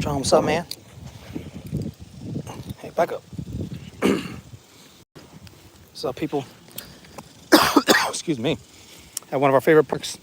Tron, what's up, man? Hey, back up. What's up, people? Excuse me. At one of our favorite parks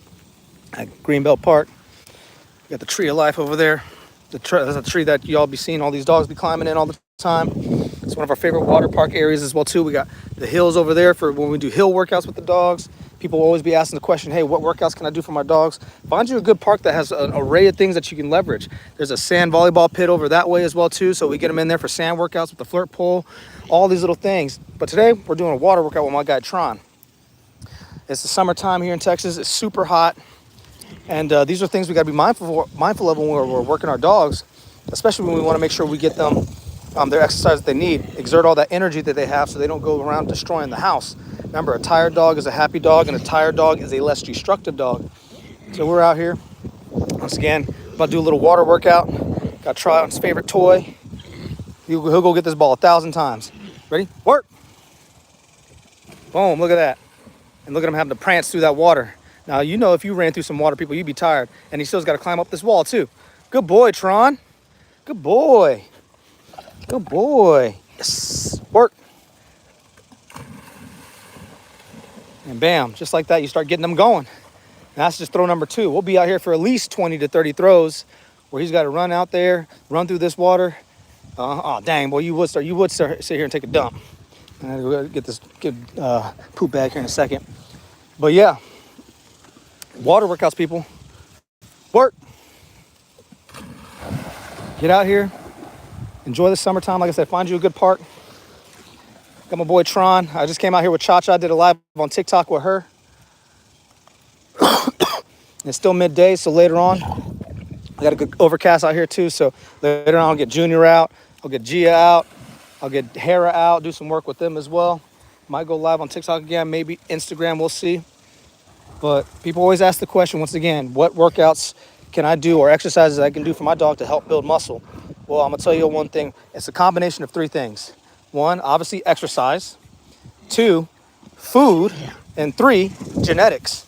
at Greenbelt Park. We got the tree of life over there. That's a tree that y'all be seeing all these dogs be climbing in all the time. It's one of our favorite water park areas as well, too. We got the hills over there for when we do hill workouts with the dogs. People will always be asking the question, hey, what workouts can I do for my dogs? Find you a good park that has an array of things that you can leverage. There's a sand volleyball pit over that way as well, too. So we get them in there for sand workouts with the flirt pole, all these little things. But today we're doing a water workout with my guy, Tron. It's the summertime here in Texas. It's super hot. And these are things we got to be mindful of when we're working our dogs, especially when we want to make sure we get them their exercise that they need, exert all that energy that they have so they don't go around destroying the house. Remember, a tired dog is a happy dog, and a tired dog is a less destructive dog. So we're out here, once again, about to do a little water workout. Got to try out his favorite toy. He'll go get this ball 1,000 times. Ready? Work! Boom, look at that. And look at him having to prance through that water. Now, you know if you ran through some water, people, you'd be tired. And he still's got to climb up this wall, too. Good boy, Tron. Good boy. Good boy. Yes. Work. And bam, just like that, you start getting them going. And that's just throw number 2. We'll be out here for at least 20 to 30 throws where he's got to run out there, run through this water. Oh, dang, boy, you would sit here and take a dump. I'm going to go get this poop bag here in a second. But yeah, water workouts, people. Work. Get out here. Enjoy the summertime. Like I said, find you a good park. Got my boy Tron. I just came out here with Cha-Cha. Did a live on TikTok with her. It's still midday, so later on, I got a good overcast out here too. So later on, I'll get Junior out. I'll get Gia out. I'll get Hera out. Do some work with them as well. Might go live on TikTok again. Maybe Instagram. We'll see. But people always ask the question, once again, what workouts can I do or exercises I can do for my dog to help build muscle? Well, I'm going to tell you one thing. It's a combination of 3 things. 1, obviously exercise. 2, food. And 3, genetics.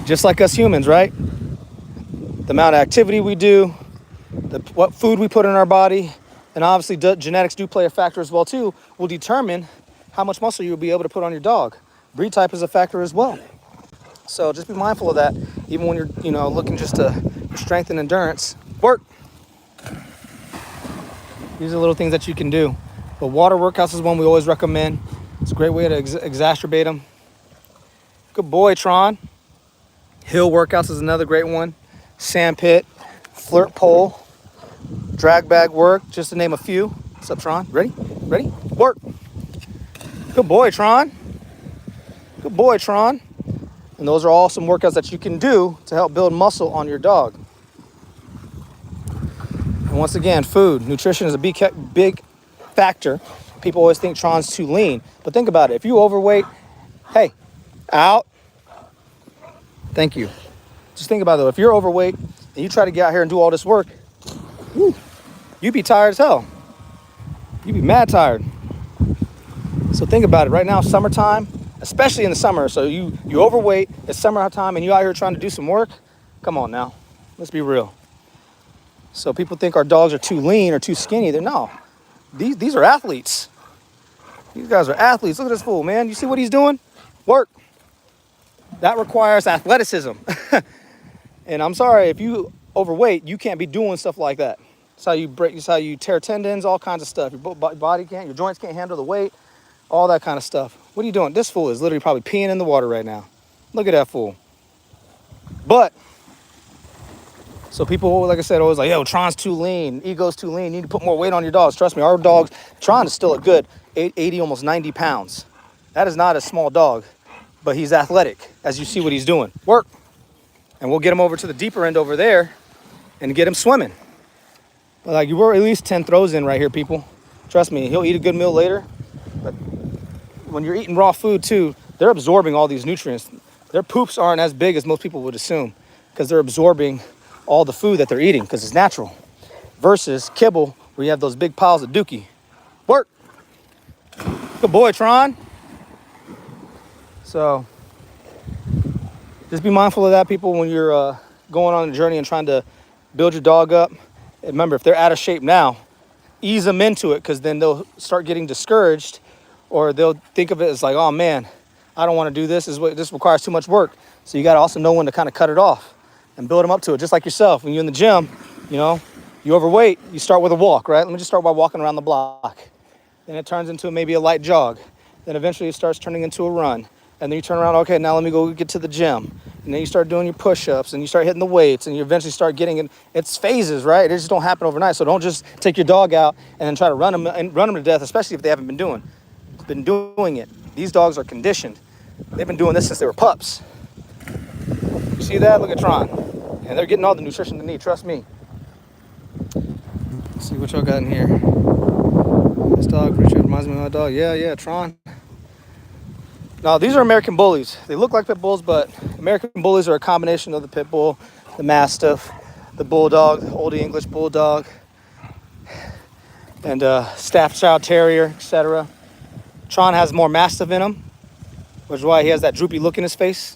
Just like us humans, right? The amount of activity we do, what food we put in our body, and obviously genetics do play a factor as well too, will determine how much muscle you'll be able to put on your dog. Breed type is a factor as well. So just be mindful of that, even when you're, looking just to strength and endurance. Work. These are little things that you can do. But water workouts is one we always recommend. It's a great way to exacerbate them. Good boy, Tron. Hill workouts is another great one. Sand pit, flirt pole, drag bag work, just to name a few. What's up, Tron? Ready? Ready? Work. Good boy, Tron. Good boy, Tron. And those are all some workouts that you can do to help build muscle on your dog. And once again, food, nutrition is a big factor. People always think Tron's too lean. But think about it. If you're overweight, hey, out. Thank you. Just think about it, though. If you're overweight and you try to get out here and do all this work, you'd be tired as hell. You'd be mad tired. So think about it. Right now, summertime, especially in the summer. So you overweight, it's summertime, and you out here trying to do some work. Come on now. Let's be real. So people think our dogs are too lean or too skinny. No. These are athletes. These guys are athletes. Look at this fool, man. You see what he's doing? Work. That requires athleticism. And I'm sorry, if you overweight, you can't be doing stuff like that. It's how you tear tendons, all kinds of stuff. Your your joints can't handle the weight, all that kind of stuff. What are you doing? This fool is literally probably peeing in the water right now. Look at that fool. But, so people, like I said, always like, yo, Tron's too lean, Ego's too lean, you need to put more weight on your dogs. Trust me, our dogs, Tron is still a good 80, almost 90 pounds. That is not a small dog, but he's athletic, as you see what he's doing. Work. And we'll get him over to the deeper end over there and get him swimming. But like, you were at least 10 throws in right here, people. Trust me, he'll eat a good meal later. But when you're eating raw food too, they're absorbing all these nutrients. Their poops aren't as big as most people would assume because they're absorbing all the food that they're eating because it's natural. Versus kibble, where you have those big piles of dookie. Work. Good boy, Tron. So just be mindful of that, people, when you're going on a journey and trying to build your dog up. And remember, if they're out of shape now, ease them into it, because then they'll start getting discouraged, or they'll think of it as like, oh man, I don't want to do this. This requires too much work. So you got to also know when to kind of cut it off and build them up to it. Just like yourself, when you're in the gym, you know, you overweight, you start with a walk, right? Let me just start by walking around the block. Then it turns into maybe a light jog. Then eventually it starts turning into a run. And then you turn around, okay, now let me go get to the gym. And then you start doing your push-ups, and you start hitting the weights, and you eventually start getting it. It's phases, right? It just don't happen overnight. So don't just take your dog out and then try to run them to death, especially if they haven't been doing it. These dogs are conditioned. They've been doing this since they were pups. You see that? Look at Tron. And they're getting all the nutrition they need, trust me. Let's see what y'all got in here. This dog, pretty sure it reminds me of my dog. Yeah, Tron. Now, these are American bullies. They look like pit bulls, but American bullies are a combination of the pit bull, the mastiff, the bulldog, the old English bulldog, and Staffordshire Terrier, etc. Tron has more mastiff in him, which is why he has that droopy look in his face.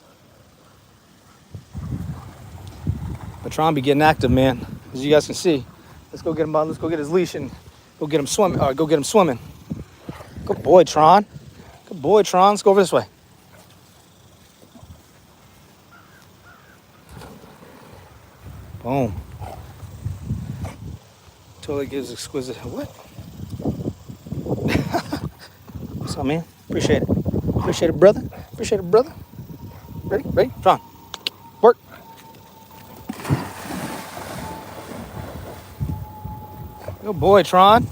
But Tron be getting active, man, as you guys can see. Let's go get him. Let's go get his leash and go get him swimming. Go get him swimming. Good boy, Tron. Good boy, Tron. Let's go over this way. Boom. Totally gives exquisite. What? What's up, man? Appreciate it. Appreciate it, brother. Appreciate it, brother. Ready? Tron. Work. Good boy, Tron.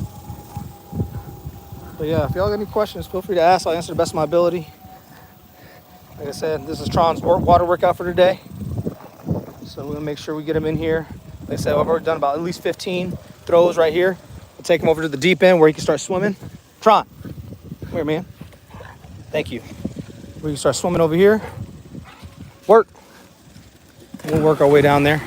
But yeah, if y'all got any questions, feel free to ask. I'll answer to the best of my ability. Like I said, this is Tron's water workout for today. So we're gonna make sure we get him in here. Like I said, I've already done about at least 15 throws right here. We'll take him over to the deep end where he can start swimming. Tron, come here, man. Thank you. We can start swimming over here. Work. We'll work our way down there.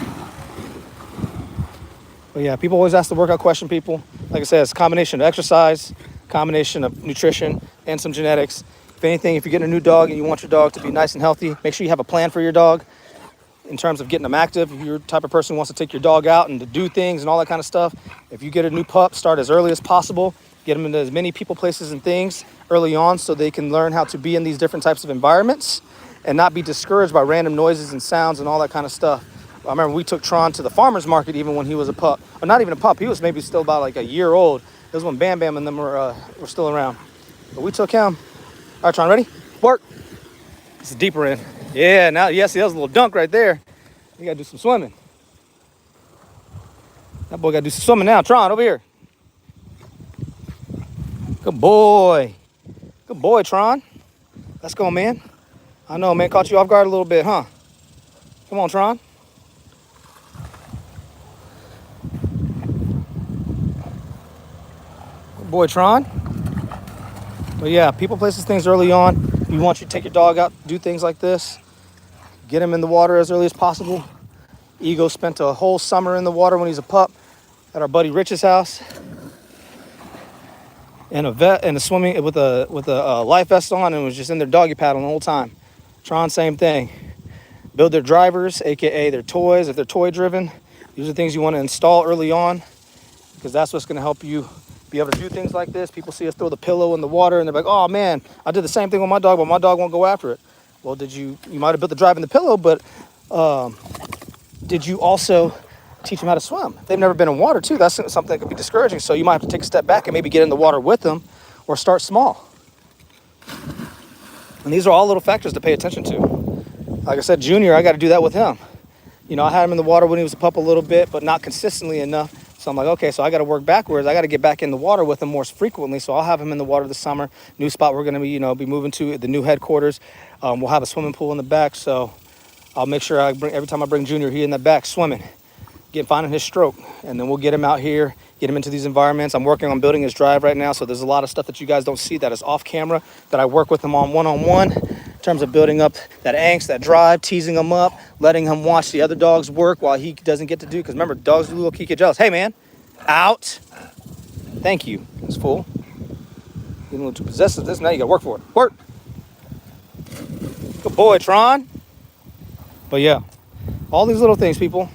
But yeah, people always ask the workout question, people. Like I said, it's a combination of exercise, combination of nutrition, and some genetics. If anything, if you're getting a new dog and you want your dog to be nice and healthy, make sure you have a plan for your dog in terms of getting them active. If you're the type of person who wants to take your dog out and to do things and all that kind of stuff, if you get a new pup, start as early as possible. Get them into as many people, places, and things early on so they can learn how to be in these different types of environments and not be discouraged by random noises and sounds and all that kind of stuff. I remember we took Tron to the farmer's market even when he was a pup. Or not even a pup. He was maybe still about like a year old. It was when Bam Bam and them were still around. But we took him. All right, Tron, ready? Work. It's a deeper end. Yeah, now, see, that was a little dunk right there. You got to do some swimming. That boy got to do some swimming now. Tron, over here. Good boy. Good boy, Tron. Let's go, man. I know, man. Caught you off guard a little bit, huh? Come on, Tron. Good boy, Tron. But yeah, people, places, things early on. We want you to take your dog out, do things like this. Get him in the water as early as possible. Ego spent a whole summer in the water when he's a pup at our buddy Rich's house. And a swimming with a life vest on, and was just in their doggy paddling the whole time. Tron, same thing. Build their drivers, aka their toys. If they're toy driven, these are things you want to install early on, because that's what's going to help you be able to do things like this. People see us throw the pillow in the water and they're like, oh man, I did the same thing with my dog, but my dog won't go after it. Well, you might have built the drive in the pillow, but did you also teach them how to swim? If they've never been in water too, that's something that could be discouraging. So you might have to take a step back and maybe get in the water with them or start small. And these are all little factors to pay attention to. Like I said, Junior, I got to do that with him. You know, I had him in the water when he was a pup a little bit, but not consistently enough. So I'm like, okay, so I got to work backwards. I got to get back in the water with him more frequently. So I'll have him in the water this summer. New spot we're going to be moving to, the new headquarters. We'll have a swimming pool in the back. So I'll make sure every time I bring Junior, he in the back swimming, finding his stroke. And then we'll get him out here, get him into these environments. I'm working on building his drive right now. So there's a lot of stuff that you guys don't see that is off camera that I work with him on one-on-one. In terms of building up that angst, that drive, teasing him up, letting him watch the other dogs work while he doesn't get to do. Because remember, dogs do a little key jealous. Hey, man, out. Thank you. It's full. Getting a little too possessive. This now you got to work for it. Work. Good boy, Tron. But yeah, all these little things, people.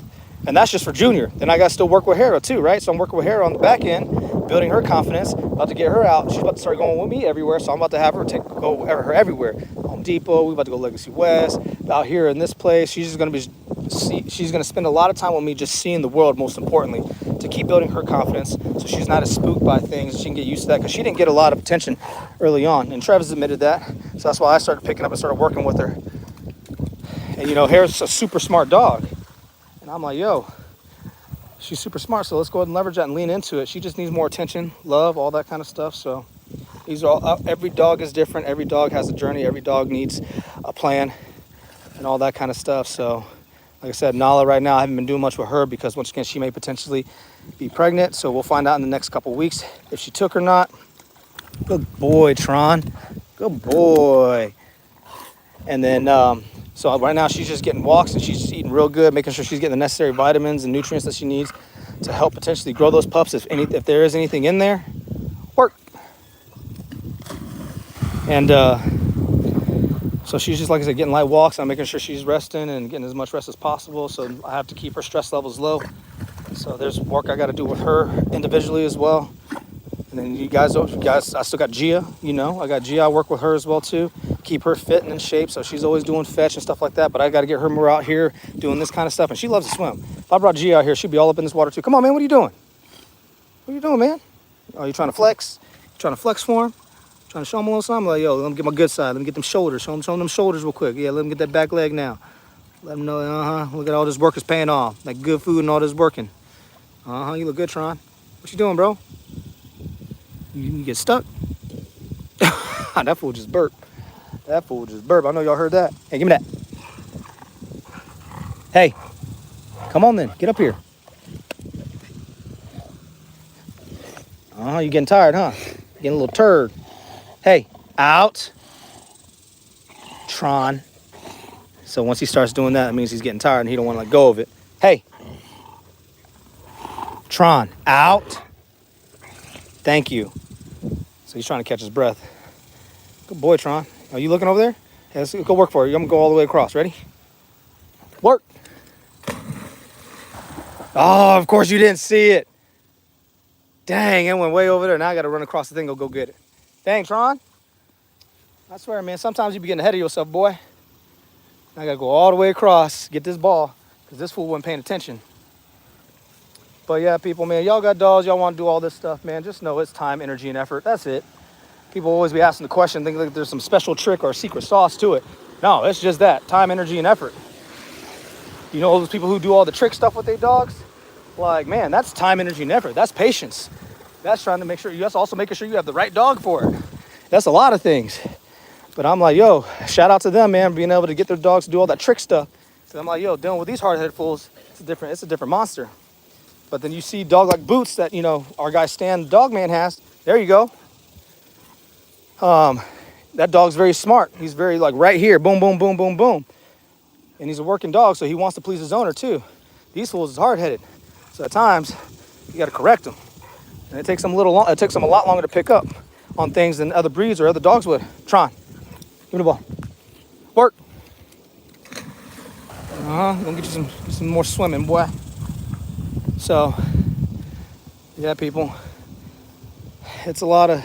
And that's just for Junior. Then I got to still work with Hera too, right? So I'm working with Hera on the back end, building her confidence, about to get her out. She's about to start going with me everywhere, so I'm about to have her go her everywhere. Home Depot, we about to go Legacy West, out here in this place. She's just going to she's going to spend a lot of time with me just seeing the world, most importantly, to keep building her confidence so she's not as spooked by things. She can get used to that because she didn't get a lot of attention early on. And Travis admitted that. So that's why I started picking up and started working with her. And, you know, Hera's a super smart dog. And I'm like, yo, she's super smart, so let's go ahead and leverage that and lean into it. She just needs more attention, love, all that kind of stuff. So these are all, every dog is different. Every dog has a journey. Every dog needs a plan and all that kind of stuff. So like I said, Nala right now, I haven't been doing much with her because once again, she may potentially be pregnant. So we'll find out in the next couple of weeks if she took or not. Good boy, Tron. Good boy. And then, so right now she's just getting walks and she's just eating real good, making sure she's getting the necessary vitamins and nutrients that she needs to help potentially grow those pups if there is anything in there. Work. And so she's just, like I said, getting light walks. I'm making sure she's resting and getting as much rest as possible. So I have to keep her stress levels low. So there's work I got to do with her individually as well. And then you guys, I still got Gia, you know. I got Gia, I work with her as well too. Keep her fit and in shape, so she's always doing fetch and stuff like that. But I got to get her more out here doing this kind of stuff. And she loves to swim. If I brought Gia out here, she'd be all up in this water too. Come on, man, what are you doing? What are you doing, man? Oh, you trying to flex? You trying to flex for him? Trying to show him a little something? Like, yo, let me get my good side. Let me get them shoulders. Show him them shoulders real quick. Yeah, let him get that back leg now. Let him know, look at all this work is paying off. That good food and all this working. You look good, Tron. What you doing, bro? You get stuck? That fool just burped. That fool just burped. I know y'all heard that. Hey, give me that. Hey, come on then. Get up here. You getting tired, huh? Getting a little turd. Hey, out. Tron. So once he starts doing that, it means he's getting tired and he don't want to let go of it. Hey. Tron, out. Thank you. So he's trying to catch his breath. Good boy, Tron. Are you looking over there? Hey, let's go work for it. I'm gonna go all the way across. Ready? Work. Oh, of course you didn't see it. Dang, it went way over there. Now I gotta run across the thing and go get it. Dang, Tron. I swear, man, sometimes you be getting ahead of yourself, boy. I gotta go all the way across, get this ball, because this fool wasn't paying attention. But yeah, people, man, y'all got dogs, y'all want to do all this stuff, man. Just know it's time, energy, and effort. That's it. People always be asking the question, thinking like there's some special trick or secret sauce to it. No, it's just that, time, energy, and effort. You know, all those people who do all the trick stuff with their dogs? Like, man, that's time, energy, and effort. That's patience. That's trying to make sure, that's also making sure you have the right dog for it. That's a lot of things. But I'm like, yo, shout out to them, man, being able to get their dogs to do all that trick stuff. So I'm like, yo, dealing with these hard-headed fools, it's a different monster. But then you see dog like Boots that, you know, our guy Stan the Dog Man has. There you go. That dog's very smart. He's very like right here, boom, boom, boom, boom, boom. And he's a working dog, so he wants to please his owner too. These fools is hard-headed. So at times, you gotta correct them. And it takes them a lot longer to pick up on things than other breeds or other dogs would. Tron, give me the ball. Work. Gonna get you some more swimming, boy. So, yeah, people, it's a lot of,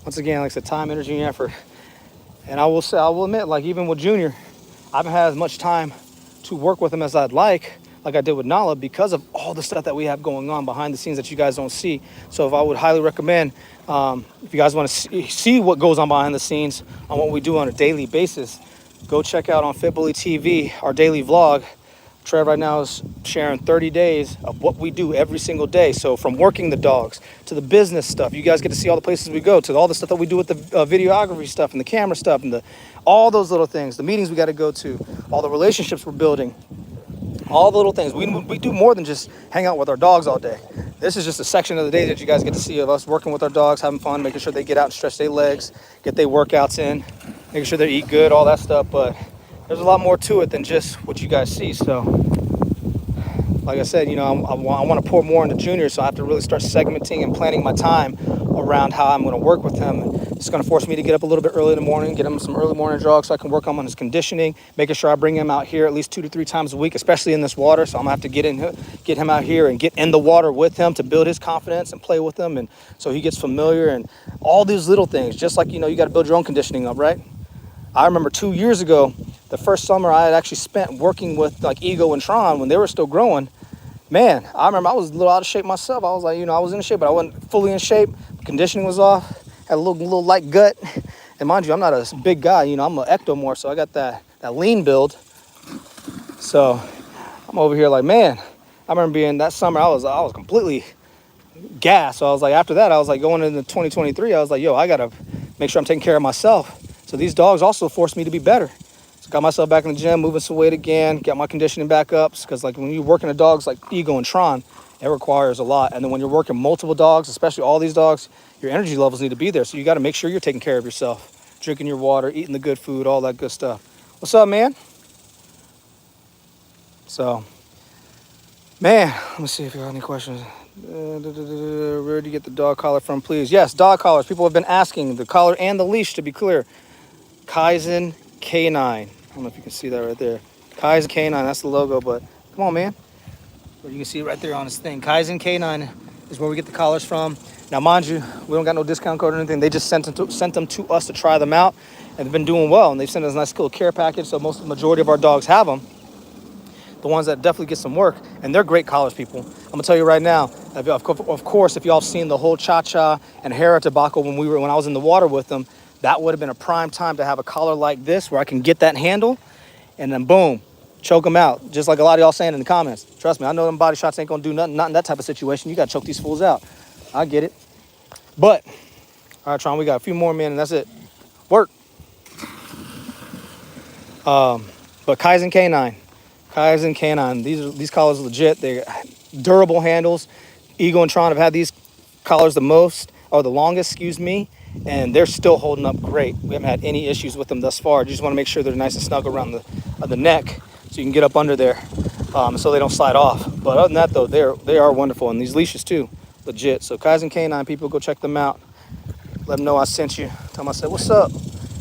once again, like I said, time, energy, and effort. And I will admit, like even with Junior, I haven't had as much time to work with him as I'd like I did with Nala, because of all the stuff that we have going on behind the scenes that you guys don't see. So if I would highly recommend, if you guys want to see what goes on behind the scenes on what we do on a daily basis, go check out on Fit Bully TV, our daily vlog. Trev right now is sharing 30 days of what we do every single day. So from working the dogs to the business stuff, you guys get to see all the places we go, to all the stuff that we do with the videography stuff and the camera stuff and all those little things, the meetings we got to go to, all the relationships we're building, all the little things. We do more than just hang out with our dogs all day. This is just a section of the day that you guys get to see of us working with our dogs, having fun, making sure they get out and stretch their legs, get their workouts in, making sure they eat good, all that stuff. But there's a lot more to it than just what you guys see. So, like I said, I want to pour more into Junior, so I have to really start segmenting and planning my time around how I'm going to work with him. It's going to force me to get up a little bit early in the morning, get him some early morning jogs so I can work on his conditioning, making sure I bring him out here at least 2 to 3 times a week, especially in this water. So I'm going to have to get him out here and get in the water with him to build his confidence and play with him, and so he gets familiar and all these little things. Just like, you got to build your own conditioning up, right? I remember 2 years ago, the first summer I had actually spent working with like Ego and Tron when they were still growing. Man, I remember I was a little out of shape myself. I was like, I was in shape, but I wasn't fully in shape. Conditioning was off. Had a little light gut. And mind you, I'm not a big guy. I'm an ectomorph, so I got that lean build. So I'm over here like, man, I remember being that summer, I was completely gassed. So I was like, after that, I was like going into 2023, I was like, yo, I got to make sure I'm taking care of myself. So these dogs also forced me to be better. So got myself back in the gym, moving some weight again, got my conditioning back up. Because like when you're working the dogs like Ego and Tron, it requires a lot. And then when you're working multiple dogs, especially all these dogs, your energy levels need to be there. So you got to make sure you're taking care of yourself, drinking your water, eating the good food, all that good stuff. What's up, man? So, man, let me see if you have any questions. Where do you get the dog collar from, please? Yes, dog collars. People have been asking. The collar and the leash, to be clear. Kaizen K9. I don't know if you can see that right there. Kaizen K9, that's the logo, but come on, man. But you can see right there on this thing. Kaizen K9 is where we get the collars from. Now, mind you, we don't got no discount code or anything. They just sent them to us to try them out, and they've been doing well. And they've sent us a nice little care package, so the majority of our dogs have them. The ones that definitely get some work, and they're great collars, people. I'm gonna tell you right now, of course, if y'all seen the whole Cha-Cha and Hera debacle when I was in the water with them, that would have been a prime time to have a collar like this where I can get that handle and then boom, choke them out. Just like a lot of y'all saying in the comments. Trust me, I know them body shots ain't gonna do nothing, not in that type of situation. You gotta choke these fools out. I get it. But, all right, Tron, we got a few more men and that's it. Work. But Kaizen K9. Kaizen K9. These collars are legit. They're durable handles. Ego and Tron have had these collars the longest, and they're still holding up great. We haven't had any issues with them thus far. You just want to make sure they're nice and snug around the neck so you can get up under there so they don't slide off. But other than that, though, they are wonderful. And these leashes, too, legit. So Kaizen K9, people, go check them out. Let them know I sent you. Tell them I said, what's up?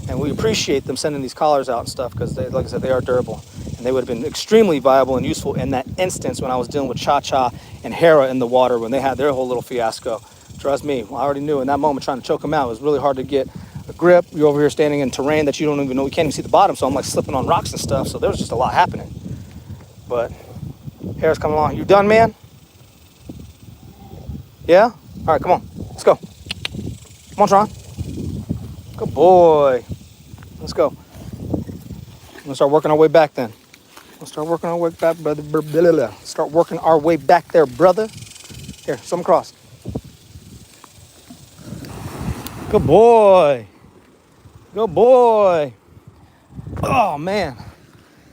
And we appreciate them sending these collars out and stuff because, like I said, they are durable. And they would have been extremely viable and useful in that instance when I was dealing with Cha-Cha and Hera in the water when they had their whole little fiasco. Trust me, I already knew in that moment trying to choke them out. It was really hard to get a grip. You're over here standing in terrain that you don't even know. You can't even see the bottom, so I'm like slipping on rocks and stuff. So there was just a lot happening. But Hera's coming along. You done, man? Yeah? All right, come on. Let's go. Come on, Tron. Good boy. Let's go. Let's start working our way back then. Let's start working our way back, brother. Start working our way back there, brother. Here, swim across. Good boy. Good boy. Oh man.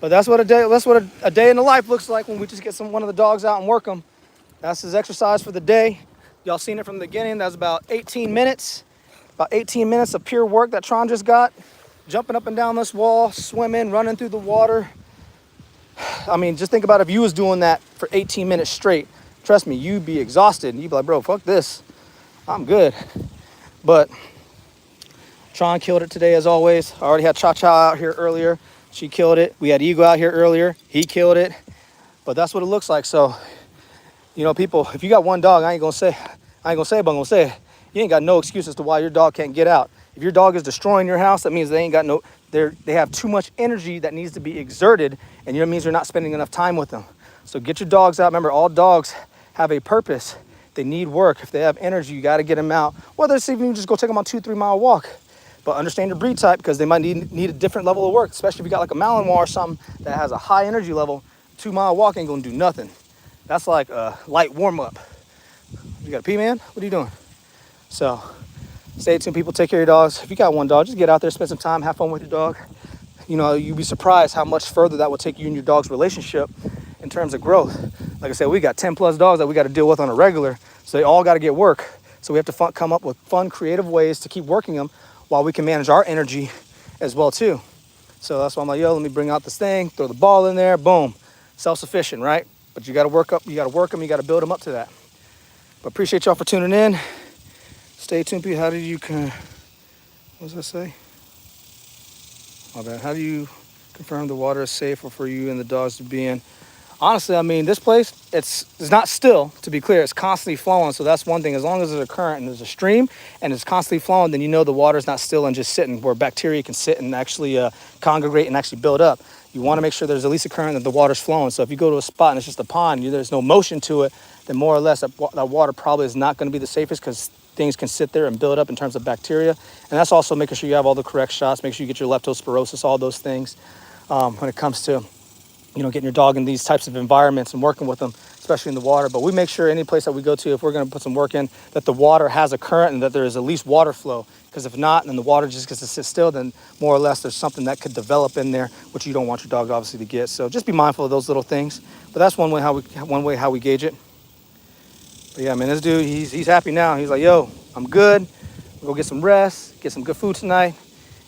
But that's what a day in the life looks like when we just get one of the dogs out and work them. That's his exercise for the day. Y'all seen it from the beginning. That's about 18 minutes. About 18 minutes of pure work that Tron just got. Jumping up and down this wall, swimming, running through the water. I mean, just think about if you was doing that for 18 minutes straight. Trust me, you'd be exhausted. And you'd be like, bro, fuck this. I'm good. But Tron killed it today as always. I already had Cha-Cha out here earlier. She killed it. We had Ego out here earlier. He killed it. But that's what it looks like. So, people, if you got one dog, I ain't gonna say it, but I'm gonna say it. You ain't got no excuse as to why your dog can't get out. If your dog is destroying your house, that means they have too much energy that needs to be exerted, and it means you're not spending enough time with them. So get your dogs out. Remember, all dogs have a purpose. They need work. If they have energy, you got to get them out. Whether it's even just go take them on 2-3 mile walk. But understand your breed type because they might need a different level of work, especially if you got like a Malinois or something that has a high energy level. 2 mile walk ain't gonna do nothing. That's like a light warm up. You got to pee, man? What are you doing? So stay tuned, people. Take care of your dogs. If you got one dog, just get out there, spend some time, have fun with your dog. You'd be surprised how much further that will take you and your dog's relationship in terms of growth. Like I said, we got 10 plus dogs that we got to deal with on a regular, so they all got to get work. So we have to come up with fun, creative ways to keep working them while we can manage our energy as well too. So that's why I'm like, yo, let me bring out this thing, throw the ball in there, boom, self-sufficient, right? But you got to work up, you got to work them, you got to build them up to that. But appreciate y'all for tuning in. Stay tuned, Pete. How did you, what does that say? My bad. How do you confirm the water is safe for you and the dogs to be in? Honestly, I mean, this place, it's not still, to be clear. It's constantly flowing, so that's one thing. As long as there's a current and there's a stream and it's constantly flowing, then you know the water's not still and just sitting, where bacteria can sit and actually congregate and actually build up. You want to make sure there's at least a current, that the water's flowing. So if you go to a spot and it's just a pond, there's no motion to it, then more or less that water probably is not going to be the safest, because things can sit there and build up in terms of bacteria. And that's also making sure you have all the correct shots, make sure you get your leptospirosis, all those things when it comes to getting your dog in these types of environments and working with them, especially in the water. But we make sure any place that we go to, if we're going to put some work in, that the water has a current and that there is at least water flow. Because if not, then the water just gets to sit still, then more or less there's something that could develop in there, which you don't want your dog obviously to get. So just be mindful of those little things. But that's one way how we gauge it. But yeah, man, this dude, he's happy now. He's like, yo, I'm good. We'll go get some rest, get some good food tonight,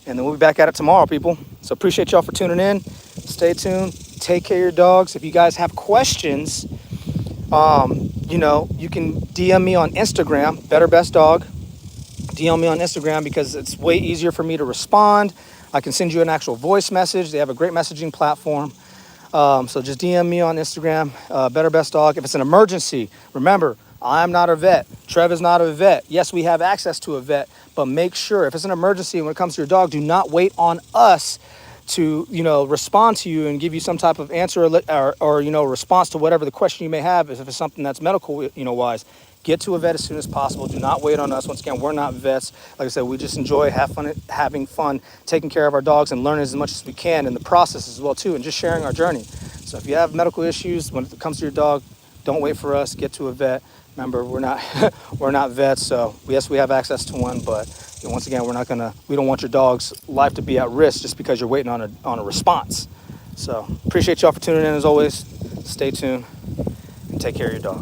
and then we'll be back at it tomorrow, people. So appreciate y'all for tuning in. Stay tuned. Take care of your dogs. If you guys have questions, you can DM me on Instagram, Better Best Dog. DM me on Instagram, because it's way easier for me to respond. I can send you an actual voice message. They have a great messaging platform. So just DM me on Instagram, Better Best Dog. If it's an emergency, remember, I'm not a vet. Trev is not a vet. Yes, we have access to a vet, but make sure if it's an emergency when it comes to your dog, do not wait on us to, respond to you and give you some type of answer or response to whatever the question you may have. If it's something that's medical, wise, get to a vet as soon as possible. Do not wait on us. Once again, we're not vets. Like I said, we just enjoy having fun, taking care of our dogs and learning as much as we can in the process as well too, and just sharing our journey. So if you have medical issues when it comes to your dog, don't wait for us. Get to a vet. Remember, we're not we're not vets, so yes, we have access to one, but once again, we don't want your dog's life to be at risk just because you're waiting on a response. So appreciate y'all for tuning in as always. Stay tuned and take care of your dog.